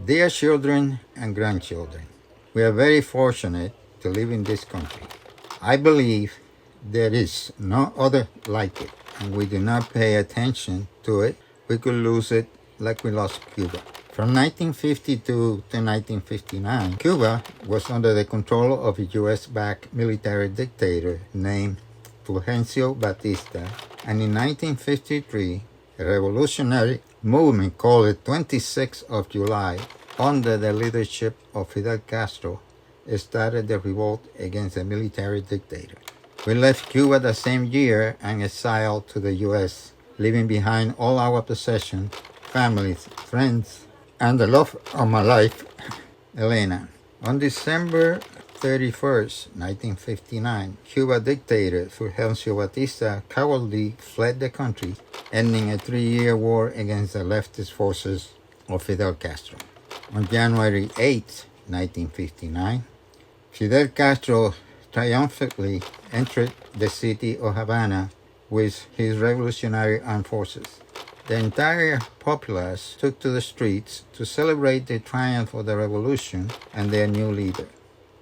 Dear children and grandchildren, we are very fortunate to live in this country. I believe there is no other like it, and we do not pay attention to it. We could lose it like we lost Cuba. From 1952 to 1959, Cuba was under the control of a U.S.-backed military dictator named Fulgencio Batista, and in 1953, a revolutionary movement called the 26th of July, under the leadership of Fidel Castro, started the revolt against the military dictator. We left Cuba the same year and exiled to the U.S., leaving behind all our possessions, families, friends, and the love of my life, Elena. On December 31st, 1959, Cuba dictator Fulgencio Batista cowardly fled the country, ending a 3-year war against the leftist forces of Fidel Castro. On January 8, 1959, Fidel Castro triumphantly entered the city of Havana with his revolutionary armed forces. The entire populace took to the streets to celebrate the triumph of the revolution and their new leader.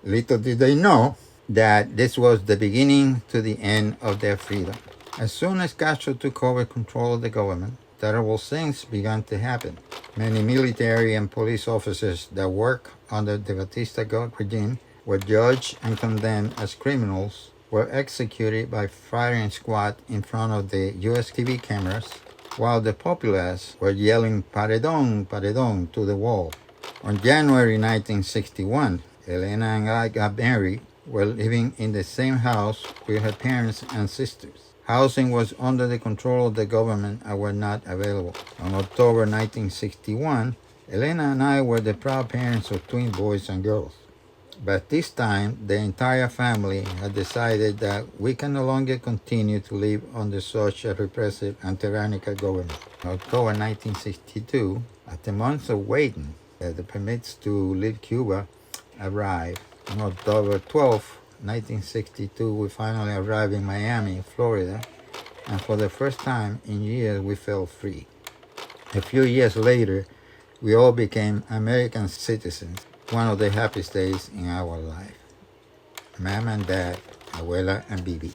Little did they know that this was the beginning to the end of their freedom. As soon as Castro took over control of the government, terrible things began to happen. Many military and police officers that worked under the Batista regime were judged and condemned as criminals, were executed by firing squad in front of the U.S. TV cameras, while the populace were yelling "Paredón, Paredón" to the wall. On January 1961, Elena and I got married. Were living in the same house with her parents and sisters. Housing was under the control of the government and were not available. On October 1961, Elena and I were the proud parents of twin boys and girls. But this time, the entire family had decided that we can no longer continue to live under such a repressive and tyrannical government. In October 1962, after months of waiting, the permits to leave Cuba arrived. On October 12, 1962, we finally arrived in Miami, Florida, and for the first time in years, we felt free. A few years later, we all became American citizens, one of the happiest days in our life. Mom and Dad, Abuela and Bibi.